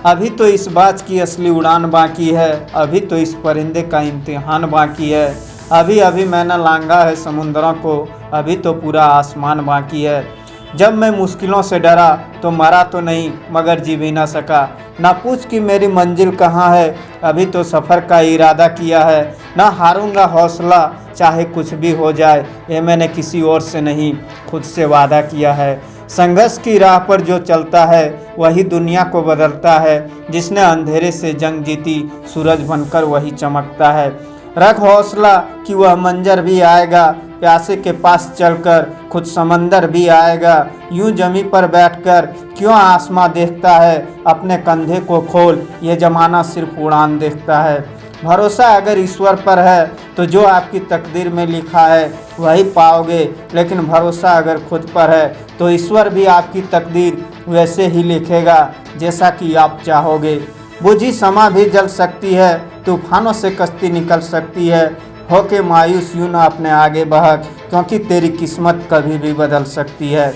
अभी तो इस बाज की असली उड़ान बाकी है, अभी तो इस परिंदे का इम्तिहान बाकी है। अभी अभी मैंने लांघा है समुंदरों को, अभी तो पूरा आसमान बाकी है। जब मैं मुश्किलों से डरा तो मरा तो नहीं मगर जी भी ना सका। ना पूछ कि मेरी मंजिल कहाँ है, अभी तो सफ़र का इरादा किया है। ना हारूंगा हौसला चाहे कुछ भी हो जाए, ये मैंने किसी और से नहीं खुद से वादा किया है। संघर्ष की राह पर जो चलता है वही दुनिया को बदलता है। जिसने अंधेरे से जंग जीती सूरज बनकर वही चमकता है। रख हौसला कि वह मंजर भी आएगा, प्यासे के पास चलकर खुद समंदर भी आएगा। यूं जमी पर बैठकर क्यों आसमां देखता है, अपने कंधे को खोल ये जमाना सिर्फ उड़ान देखता है। भरोसा अगर ईश्वर पर है तो जो आपकी तकदीर में लिखा है वही पाओगे, लेकिन भरोसा अगर खुद पर है तो ईश्वर भी आपकी तकदीर वैसे ही लिखेगा जैसा कि आप चाहोगे। बुझी समा भी जल सकती है, तूफानों से कश्ती निकल सकती है। होके मायूस यूं ना अपने आगे बहक, क्योंकि तेरी किस्मत कभी भी बदल सकती है।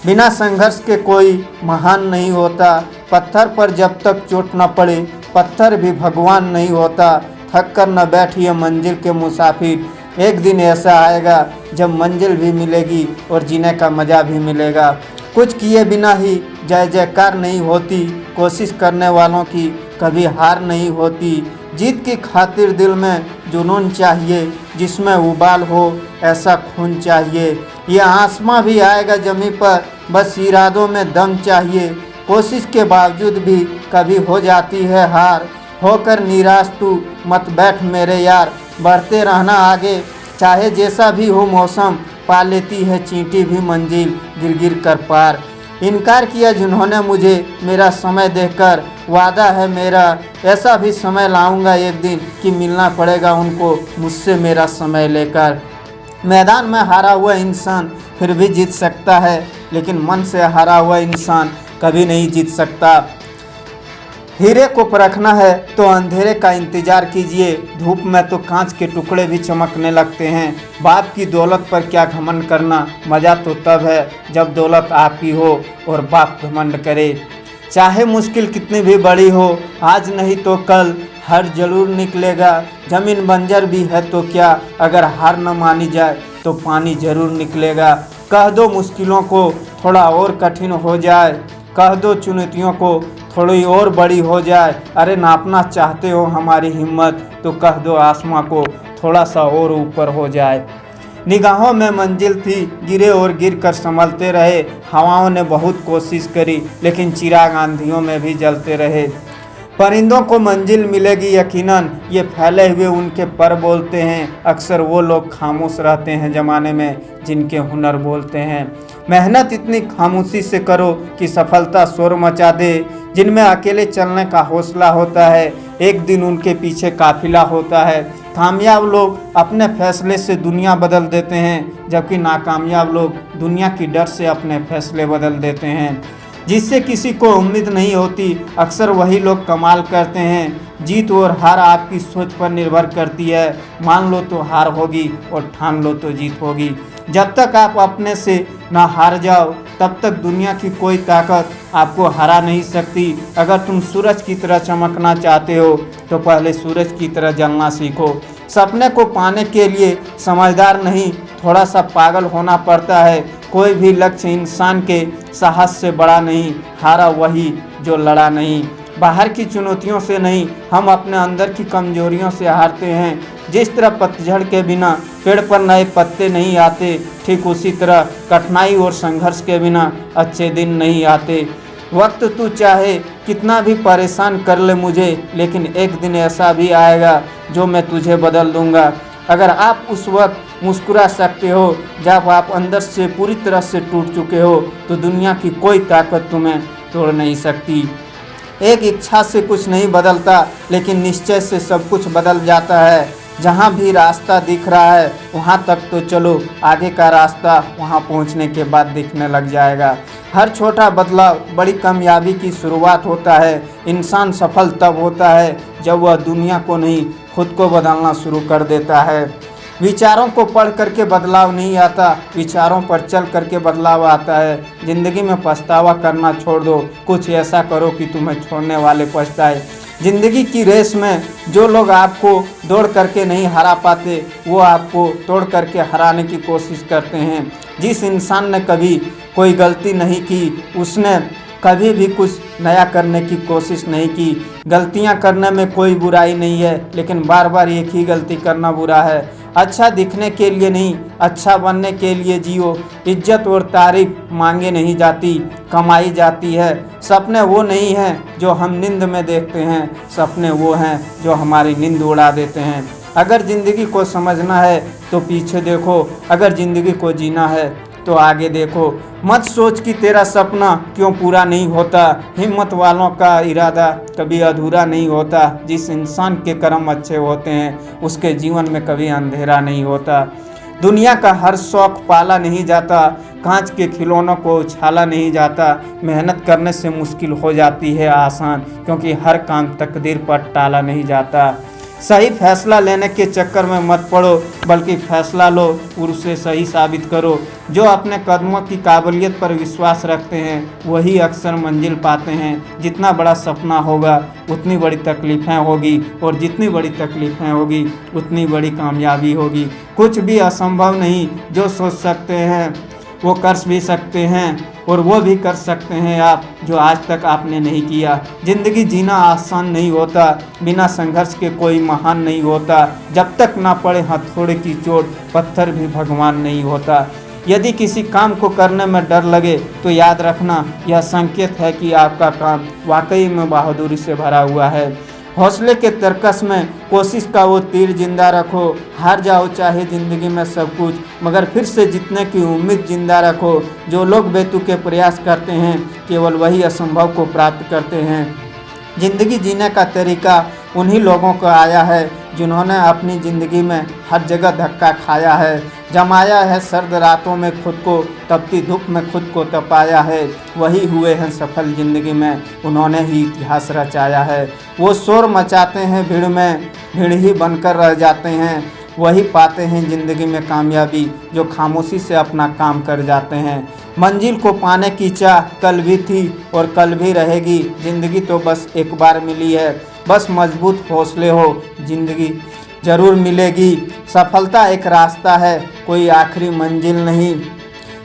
बिना संघर्ष के कोई महान नहीं होता, पत्थर पर जब तक चोट न पड़े पत्थर भी भगवान नहीं होता। थक कर न बैठिए मंजिल के मुसाफिर, एक दिन ऐसा आएगा जब मंजिल भी मिलेगी और जीने का मज़ा भी मिलेगा। कुछ किए बिना ही जय जयकार नहीं होती, कोशिश करने वालों की कभी हार नहीं होती। जीत की खातिर दिल में जुनून चाहिए, जिसमें उबाल हो ऐसा खून चाहिए। ये आसमां भी आएगा ज़मीं पर, बस इरादों में दम चाहिए। कोशिश के बावजूद भी कभी हो जाती है हार, होकर निराश तू मत बैठ मेरे यार। बढ़ते रहना आगे चाहे जैसा भी हो मौसम, पा लेती है चींटी भी मंजिल गिर गिर कर पार। इनकार किया जिन्होंने मुझे मेरा समय देखकर, वादा है मेरा ऐसा भी समय लाऊंगा एक दिन कि मिलना पड़ेगा उनको मुझसे मेरा समय लेकर। मैदान में हारा हुआ इंसान फिर भी जीत सकता है, लेकिन मन से हारा हुआ इंसान कभी नहीं जीत सकता। हीरे को परखना है तो अंधेरे का इंतजार कीजिए, धूप में तो कांच के टुकड़े भी चमकने लगते हैं। बाप की दौलत पर क्या घमंड करना, मज़ा तो तब है जब दौलत आपकी हो और बाप घमंड करे। चाहे मुश्किल कितनी भी बड़ी हो, आज नहीं तो कल हर जरूर निकलेगा। ज़मीन बंजर भी है तो क्या, अगर हार न मानी जाए तो पानी जरूर निकलेगा। कह दो मुश्किलों को थोड़ा और कठिन हो जाए, कह दो चुनौतियों को थोड़ी और बड़ी हो जाए। अरे नापना चाहते हो हमारी हिम्मत तो कह दो आसमां को थोड़ा सा और ऊपर हो जाए। निगाहों में मंजिल थी, गिरे और गिर कर संभलते रहे। हवाओं ने बहुत कोशिश करी लेकिन चिराग आंधियों में भी जलते रहे। परिंदों को मंजिल मिलेगी यकीनन, ये फैले हुए उनके पर बोलते हैं। अक्सर वो लोग खामोश रहते हैं ज़माने में जिनके हुनर बोलते हैं। मेहनत इतनी खामोशी से करो कि सफलता शोर मचा दे। जिनमें अकेले चलने का हौसला होता है, एक दिन उनके पीछे काफिला होता है। कामयाब लोग अपने फैसले से दुनिया बदल देते हैं, जबकि नाकामयाब लोग दुनिया की डर से अपने फैसले बदल देते हैं। जिससे किसी को उम्मीद नहीं होती, अक्सर वही लोग कमाल करते हैं। जीत और हार आपकी सोच पर निर्भर करती है। मान लो तो हार होगी और ठान लो तो जीत होगी। जब तक आप अपने से ना हार जाओ तब तक दुनिया की कोई ताकत आपको हरा नहीं सकती। अगर तुम सूरज की तरह चमकना चाहते हो तो पहले सूरज की तरह जलना सीखो। सपने को पाने के लिए समझदार नहीं, थोड़ा सा पागल होना पड़ता है। कोई भी लक्ष्य इंसान के साहस से बड़ा नहीं, हारा वही जो लड़ा नहीं। बाहर की चुनौतियों से नहीं, हम अपने अंदर की कमजोरियों से हारते हैं। जिस तरह पतझड़ के बिना पेड़ पर नए पत्ते नहीं आते, ठीक उसी तरह कठिनाई और संघर्ष के बिना अच्छे दिन नहीं आते। वक्त तू चाहे कितना भी परेशान कर ले मुझे, लेकिन एक दिन ऐसा भी आएगा जो मैं तुझे बदल दूंगा। अगर आप उस वक्त मुस्कुरा सकते हो जब आप अंदर से पूरी तरह से टूट चुके हो, तो दुनिया की कोई ताकत तुम्हें तोड़ नहीं सकती। एक इच्छा से कुछ नहीं बदलता, लेकिन निश्चय से सब कुछ बदल जाता है। जहाँ भी रास्ता दिख रहा है वहाँ तक तो चलो, आगे का रास्ता वहाँ पहुँचने के बाद दिखने लग जाएगा। हर छोटा बदलाव बड़ी कामयाबी की शुरुआत होता है। इंसान सफल तब होता है जब वह दुनिया को नहीं खुद को बदलना शुरू कर देता है। विचारों को पढ़ करके बदलाव नहीं आता, विचारों पर चल करके बदलाव आता है। ज़िंदगी में पछतावा करना छोड़ दो, कुछ ऐसा करो कि तुम्हें छोड़ने वाले पछताए। ज़िंदगी की रेस में जो लोग आपको दौड़ करके नहीं हरा पाते, वो आपको तोड़ करके हराने की कोशिश करते हैं। जिस इंसान ने कभी कोई गलती नहीं की, उसने कभी भी कुछ नया करने की कोशिश नहीं की। गलतियां करने में कोई बुराई नहीं है, लेकिन बार बार एक ही गलती करना बुरा है। अच्छा दिखने के लिए नहीं, अच्छा बनने के लिए जियो। इज्जत और तारीफ मांगे नहीं जाती, कमाई जाती है। सपने वो नहीं हैं जो हम नींद में देखते हैं, सपने वो हैं जो हमारी नींद उड़ा देते हैं। अगर ज़िंदगी को समझना है तो पीछे देखो, अगर ज़िंदगी को जीना है तो आगे देखो। मत सोच कि तेरा सपना क्यों पूरा नहीं होता, हिम्मत वालों का इरादा कभी अधूरा नहीं होता। जिस इंसान के कर्म अच्छे होते हैं, उसके जीवन में कभी अंधेरा नहीं होता। दुनिया का हर शौक पाला नहीं जाता, कांच के खिलौनों को उछाला नहीं जाता। मेहनत करने से मुश्किल हो जाती है आसान, क्योंकि हर काम तकदीर पर टाला नहीं जाता। सही फैसला लेने के चक्कर में मत पड़ो, बल्कि फैसला लो और उसे सही साबित करो। जो अपने कदमों की काबिलियत पर विश्वास रखते हैं, वही अक्सर मंजिल पाते हैं। जितना बड़ा सपना होगा, उतनी बड़ी तकलीफ़ें होगी, और जितनी बड़ी तकलीफ़ें होगी, उतनी बड़ी कामयाबी होगी। कुछ भी असंभव नहीं, जो सोच सकते हैं वो कर भी सकते हैं, और वो भी कर सकते हैं आप जो आज तक आपने नहीं किया। ज़िंदगी जीना आसान नहीं होता, बिना संघर्ष के कोई महान नहीं होता। जब तक ना पड़े हथौड़े की चोट, पत्थर भी भगवान नहीं होता। यदि किसी काम को करने में डर लगे तो याद रखना, यह संकेत है कि आपका काम वाकई में बहादुरी से भरा हुआ है। हौसले के तरकस में कोशिश का वो तीर जिंदा रखो। हार जाओ चाहे ज़िंदगी में सब कुछ, मगर फिर से जीतने की उम्मीद जिंदा रखो। जो लोग बेतुके प्रयास करते हैं, केवल वही असंभव को प्राप्त करते हैं। ज़िंदगी जीने का तरीका उन्हीं लोगों को आया है जिन्होंने अपनी ज़िंदगी में हर जगह धक्का खाया है, जमाया है सर्द रातों में खुद को, तपती धूप में खुद को तपाया है। वही हुए हैं सफल ज़िंदगी में, उन्होंने ही इतिहास रचाया है। वो शोर मचाते हैं भीड़ में, भीड़ ही बनकर रह जाते हैं। वही पाते हैं ज़िंदगी में कामयाबी जो खामोशी से अपना काम कर जाते हैं। मंजिल को पाने की चाह कल भी थी और कल भी रहेगी। ज़िंदगी तो बस एक बार मिली है, बस मजबूत हौसले हो, ज़िंदगी ज़रूर मिलेगी। सफलता एक रास्ता है, कोई आखिरी मंजिल नहीं।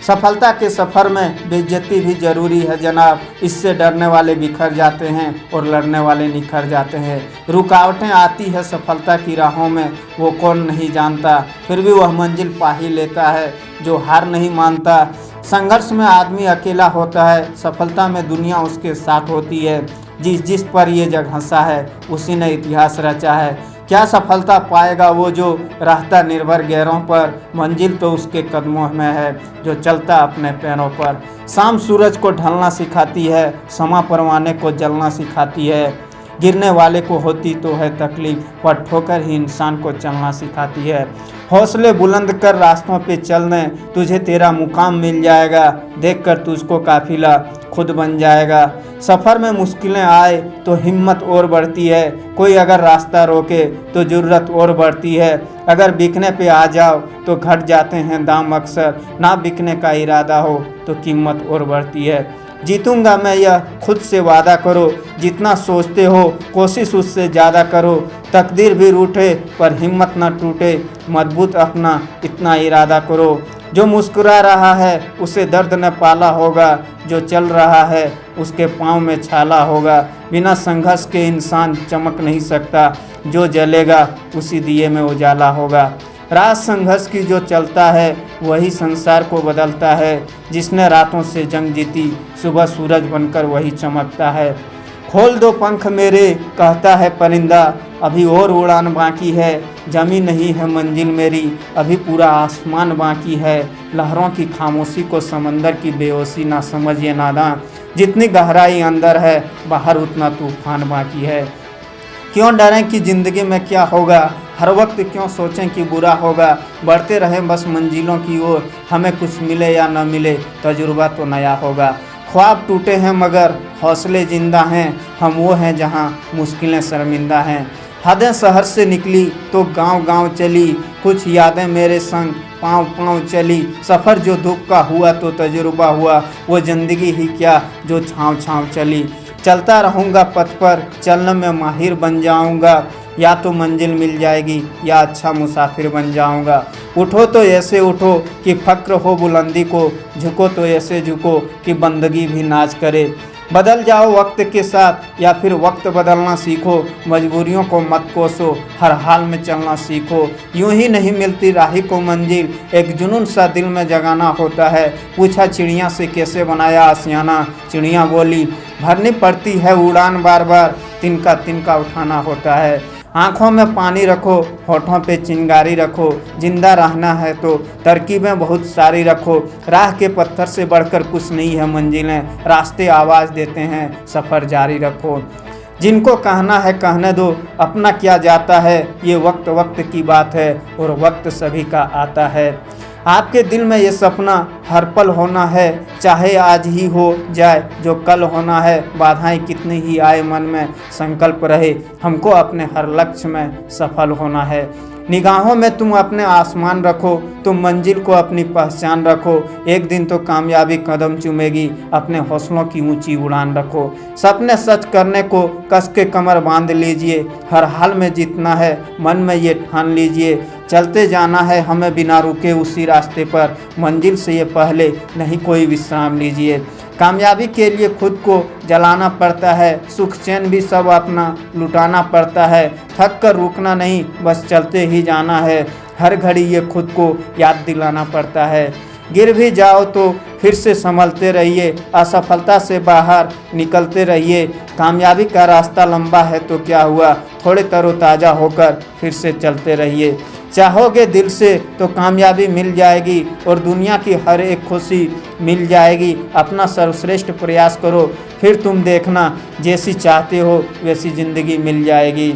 सफलता के सफ़र में बेइज्जती भी ज़रूरी है जनाब। इससे डरने वाले बिखर जाते हैं और लड़ने वाले निखर जाते हैं। रुकावटें आती है सफलता की राहों में, वो कौन नहीं जानता, फिर भी वह मंजिल पा ही लेता है जो हार नहीं मानता। संघर्ष में आदमी अकेला होता है, सफलता में दुनिया उसके साथ होती है। जिस जिस पर ये जग हंसा है, उसी ने इतिहास रचा है। क्या सफलता पाएगा वो जो रहता निर्भर गैरों पर, मंजिल तो उसके कदमों में है जो चलता अपने पैरों पर। शाम सूरज को ढलना सिखाती है, समा परवाने को जलना सिखाती है। गिरने वाले को होती तो है तकलीफ, पर ठोकर ही इंसान को चलना सिखाती है। हौसले बुलंद कर रास्तों पे चलने, तुझे तेरा मुकाम मिल जाएगा। देखकर तुझको काफिला खुद बन जाएगा। सफ़र में मुश्किलें आए तो हिम्मत और बढ़ती है, कोई अगर रास्ता रोके तो जुर्रत और बढ़ती है। अगर बिकने पे आ जाओ तो घट जाते हैं दाम अक्सर, ना बिकने का इरादा हो तो कीमत और बढ़ती है। जीतूंगा मैं यह खुद से वादा करो, जितना सोचते हो कोशिश उससे ज़्यादा करो। तकदीर भी रूठे पर हिम्मत न टूटे, मजबूत अपना इतना इरादा करो। जो मुस्कुरा रहा है उसे दर्द न पाला होगा, जो चल रहा है उसके पाँव में छाला होगा। बिना संघर्ष के इंसान चमक नहीं सकता, जो जलेगा उसी दिए में उजाला होगा। रात संघर्ष की जो चलता है वही संसार को बदलता है। जिसने रातों से जंग जीती सुबह सूरज बनकर वही चमकता है। खोल दो पंख मेरे कहता है परिंदा, अभी और उड़ान बाकी है। जमी नहीं है मंजिल मेरी, अभी पूरा आसमान बाकी है। लहरों की खामोशी को समंदर की बेहोशी ना समझिए नादां, जितनी गहराई अंदर है बाहर उतना तूफान बाकी है। क्यों डरें कि ज़िंदगी में क्या होगा, हर वक्त क्यों सोचें कि बुरा होगा। बढ़ते रहें बस मंजिलों की ओर, हमें कुछ मिले या न मिले तजुर्बा तो नया होगा। ख्वाब टूटे हैं मगर हौसले जिंदा हैं, हम वो हैं जहां मुश्किलें शर्मिंदा हैं। हदें शहर से निकली तो गांव गांव चली, कुछ यादें मेरे संग पाँव पाँव चली। सफ़र जो दुख का हुआ तो तजुर्बा हुआ, वो ज़िंदगी ही क्या जो छाँव छाँव चली। चलता रहूँगा पथ पर, चलने में माहिर बन जाऊँगा, या तो मंजिल मिल जाएगी या अच्छा मुसाफिर बन जाऊँगा। उठो तो ऐसे उठो कि फ़क्र हो बुलंदी को, झुको तो ऐसे झुको कि बंदगी भी नाच करे। बदल जाओ वक्त के साथ या फिर वक्त बदलना सीखो, मजबूरियों को मत कोसो, हर हाल में चलना सीखो। यूं ही नहीं मिलती राही को मंजिल, एक जुनून सा दिल में जगाना होता है। पूछा चिड़िया से कैसे बनाया आशियाना, चिड़िया बोली भरनी पड़ती है उड़ान बार बार, तिनका तिनका उठाना होता है। आँखों में पानी रखो, होठों पे चिंगारी रखो, जिंदा रहना है तो तरकीबें बहुत सारी रखो। राह के पत्थर से बढ़कर कुछ नहीं है मंजिलें, रास्ते आवाज़ देते हैं, सफ़र जारी रखो। जिनको कहना है कहने दो, अपना क्या जाता है, ये वक्त वक्त की बात है और वक्त सभी का आता है। आपके दिल में ये सपना हर पल होना है, चाहे आज ही हो जाए जो कल होना है। बाधाएं कितनी ही आए मन में, संकल्प रहे हमको अपने हर लक्ष्य में सफल होना है। निगाहों में तुम अपने आसमान रखो, तुम मंजिल को अपनी पहचान रखो। एक दिन तो कामयाबी कदम चूमेगी, अपने हौसलों की ऊंची उड़ान रखो। सपने सच करने को कस के कमर बांध लीजिए, हर हाल में जीतना है मन में ये ठान लीजिए। चलते जाना है हमें बिना रुके उसी रास्ते पर, मंजिल से ये पहले नहीं कोई विश्राम लीजिए। कामयाबी के लिए खुद को जलाना पड़ता है, सुख चैन भी सब अपना लुटाना पड़ता है। थक कर रुकना नहीं, बस चलते ही जाना है, हर घड़ी ये खुद को याद दिलाना पड़ता है। गिर भी जाओ तो फिर से संभलते रहिए, असफलता से बाहर निकलते रहिए। कामयाबी का रास्ता लंबा है तो क्या हुआ, थोड़े तरोताज़ा होकर फिर से चलते रहिए। चाहोगे दिल से तो कामयाबी मिल जाएगी और दुनिया की हर एक खुशी मिल जाएगी। अपना सर्वश्रेष्ठ प्रयास करो, फिर तुम देखना जैसी चाहते हो वैसी ज़िंदगी मिल जाएगी।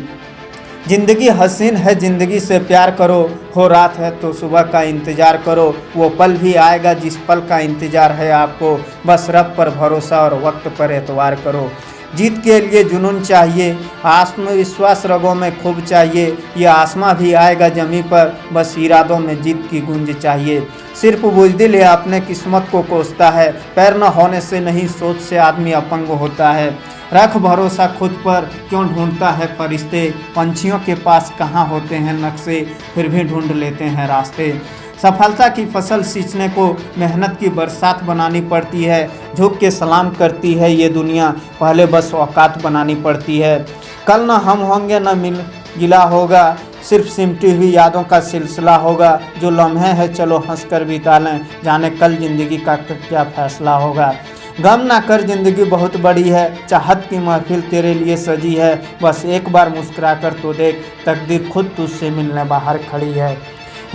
ज़िंदगी हसीन है, ज़िंदगी से प्यार करो, हो रात है तो सुबह का इंतज़ार करो। वो पल भी आएगा जिस पल का इंतज़ार है आपको, बस रब पर भरोसा और वक्त पर एतवार करो। जीत के लिए जुनून चाहिए, आत्मविश्वास रगों में खूब चाहिए। ये आसमां भी आएगा ज़मीं पर, बस इरादों में जीत की गूंज चाहिए। सिर्फ बुज़दिल है अपने किस्मत को कोसता है, पैर न होने से नहीं सोच से आदमी अपंग होता है। रख भरोसा खुद पर, क्यों ढूंढता है फरिश्ते, पंछियों के पास कहाँ होते हैं नक्शे, फिर भी ढूंढ लेते हैं रास्ते। सफलता की फसल सींचने को मेहनत की बरसात बनानी पड़ती है, झुक के सलाम करती है ये दुनिया, पहले बस औकात बनानी पड़ती है। कल न हम होंगे न मिल गिला होगा, सिर्फ सिमटी हुई यादों का सिलसिला होगा। जो लम्हे हैं चलो हंस कर बिता लें, जाने कल ज़िंदगी का क्या फैसला होगा। गम ना कर ज़िंदगी बहुत बड़ी है, चाहत की महफिल तेरे लिए सजी है। बस एक बार मुस्कुरा कर तो देख, तकदीर खुद तुझसे मिलने बाहर खड़ी है।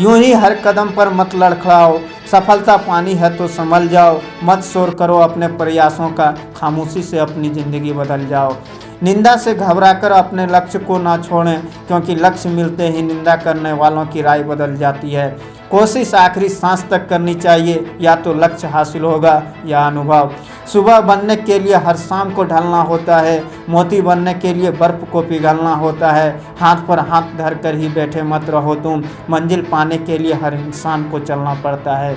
यूं ही हर कदम पर मत लड़खड़ाओ, सफलता पानी है तो संभल जाओ। मत शोर करो अपने प्रयासों का, खामोशी से अपनी ज़िंदगी बदल जाओ। निंदा से घबराकर अपने लक्ष्य को ना छोड़ें, क्योंकि लक्ष्य मिलते ही निंदा करने वालों की राय बदल जाती है। कोशिश आखिरी सांस तक करनी चाहिए, या तो लक्ष्य हासिल होगा या अनुभव। सुबह बनने के लिए हर शाम को ढलना होता है, मोती बनने के लिए बर्फ़ को पिघलना होता है। हाथ पर हाथ धर कर ही बैठे मत रहो तुम, मंजिल पाने के लिए हर इंसान को चलना पड़ता है।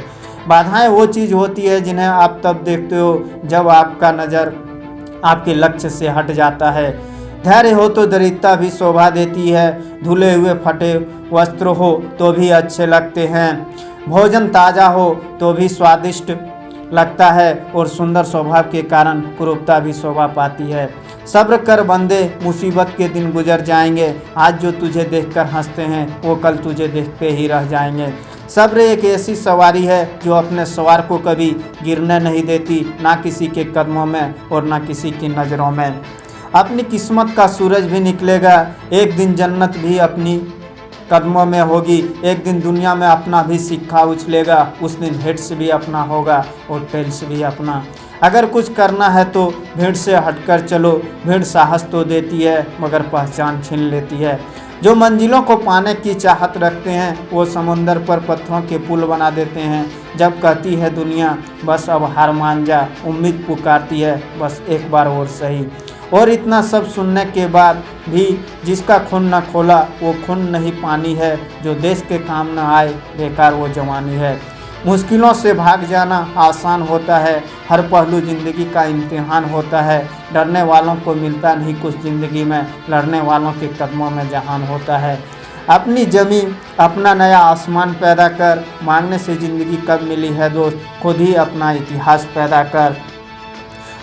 बाधाएं वो चीज़ होती है जिन्हें आप तब देखते हो जब आपका नज़र आपके लक्ष्य से हट जाता है। धैर्य हो तो दरिद्रता भी शोभा देती है, धुले हुए फटे वस्त्र हो तो भी अच्छे लगते हैं, भोजन ताज़ा हो तो भी स्वादिष्ट लगता है, और सुंदर स्वभाव के कारण कुरूपता भी शोभा पाती है। सब्र कर बंदे, मुसीबत के दिन गुजर जाएंगे, आज जो तुझे देखकर हंसते हैं वो कल तुझे देखते ही रह जाएंगे। सब्र एक ऐसी सवारी है जो अपने सवार को कभी गिरने नहीं देती, ना किसी के कदमों में और ना किसी की नज़रों में। अपनी किस्मत का सूरज भी निकलेगा, एक दिन जन्नत भी अपनी कदमों में होगी। एक दिन दुनिया में अपना भी सिक्का उछलेगा, उस दिन हेड्स भी अपना होगा और टेल्स भी अपना। अगर कुछ करना है तो भीड़ से हटकर चलो, भीड़ साहस तो देती है मगर पहचान छीन लेती है। जो मंजिलों को पाने की चाहत रखते हैं वो समुंदर पर पत्थरों के पुल बना देते हैं। जब कहती है दुनिया बस अब हार मान जा, उम्मीद पुकारती है बस एक बार और सही। और इतना सब सुनने के बाद भी जिसका खून न खोला वो खून नहीं पानी है, जो देश के काम न आए बेकार वो जवानी है। मुश्किलों से भाग जाना आसान होता है, हर पहलू ज़िंदगी का इम्तिहान होता है। डरने वालों को मिलता नहीं कुछ ज़िंदगी में, लड़ने वालों के कदमों में जहान होता है। अपनी ज़मीन अपना नया आसमान पैदा कर, मांगने से ज़िंदगी कब मिली है दोस्त, खुद ही अपना इतिहास पैदा कर।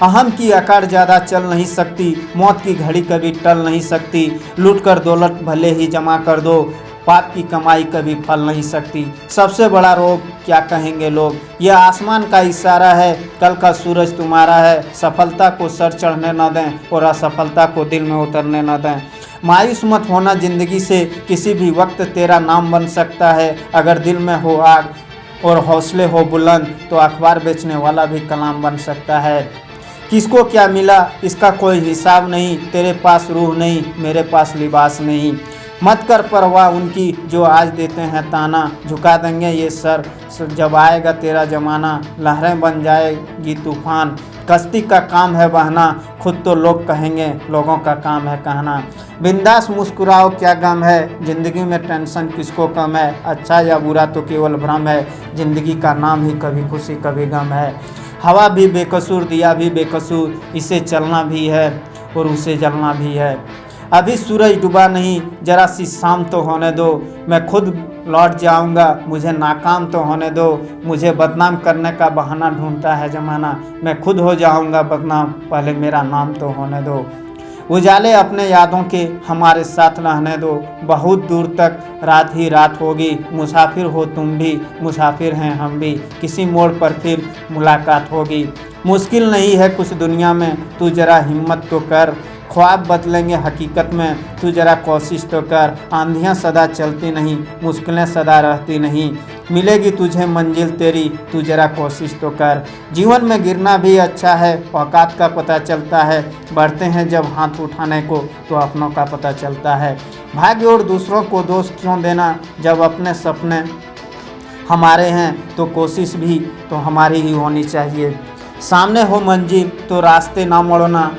अहम की आकार ज़्यादा चल नहीं सकती, मौत की घड़ी कभी टल नहीं सकती। लूट कर दौलत भले ही जमा कर दो, पाप की कमाई कभी फल नहीं सकती। सबसे बड़ा रोग क्या कहेंगे लोग, यह आसमान का इशारा है, कल का सूरज तुम्हारा है। सफलता को सर चढ़ने न दें और असफलता को दिल में उतरने न दें। मायूस मत होना ज़िंदगी से, किसी भी वक्त तेरा नाम बन सकता है। अगर दिल में हो आग और हौसले हो बुलंद, तो अखबार बेचने वाला भी कलाम बन सकता है। किसको क्या मिला इसका कोई हिसाब नहीं, तेरे पास रूह नहीं मेरे पास लिबास नहीं। मत कर परवाह उनकी जो आज देते हैं ताना, झुका देंगे ये सर जब आएगा तेरा ज़माना। लहरें बन जाएगी तूफान, कश्ती का काम है बहना, खुद तो लोग कहेंगे लोगों का काम है कहना। बिंदास मुस्कुराओ क्या गम है, ज़िंदगी में टेंशन किसको कम है। अच्छा या बुरा तो केवल भ्रम है, ज़िंदगी का नाम ही कभी खुशी कभी गम है। हवा भी बेकसूर दिया भी बेकसूर, इसे चलना भी है और उसे जलना भी है। अभी सूरज डूबा नहीं, जरा सी शाम तो होने दो। मैं खुद लौट जाऊंगा, मुझे नाकाम तो होने दो। मुझे बदनाम करने का बहाना ढूंढता है ज़माना, मैं खुद हो जाऊंगा बदनाम, पहले मेरा नाम तो होने दो। उजाले अपने यादों के हमारे साथ रहने दो, बहुत दूर तक रात ही रात होगी। मुसाफिर हो तुम भी, मुसाफिर हैं हम भी, किसी मोड़ पर फिर मुलाकात होगी। मुश्किल नहीं है कुछ दुनिया में, तू जरा हिम्मत तो कर। ख्वाब बदलेंगे हकीकत में, तू जरा कोशिश तो कर। आंधियाँ सदा चलती नहीं, मुश्किलें सदा रहती नहीं, मिलेगी तुझे मंजिल तेरी, तू जरा कोशिश तो कर। जीवन में गिरना भी अच्छा है, औकात का पता चलता है। बढ़ते हैं जब हाथ उठाने को, तो अपनों का पता चलता है। भाग्य और दूसरों को दोष क्यों देना, जब अपने सपने हमारे हैं तो कोशिश भी तो हमारी ही होनी चाहिए। सामने हो मंजिल तो रास्ते ना मोड़ना,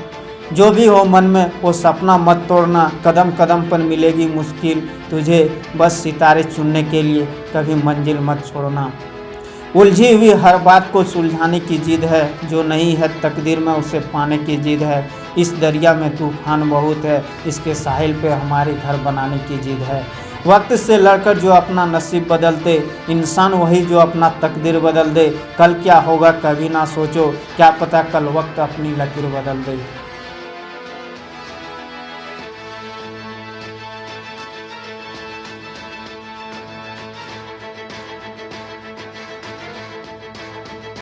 जो भी हो मन में वो सपना मत तोड़ना। कदम कदम पर मिलेगी मुश्किल तुझे, बस सितारे चुनने के लिए कभी मंजिल मत छोड़ना। उलझी हुई हर बात को सुलझाने की जिद है, जो नहीं है तकदीर में उसे पाने की जिद है। इस दरिया में तूफान बहुत है, इसके साहिल पे हमारे घर बनाने की जिद है। वक्त से लड़कर जो अपना नसीब बदलते, इंसान वही जो अपना तकदीर बदल दे। कल क्या होगा कभी ना सोचो, क्या पता कल वक्त अपनी लकीर बदल दे।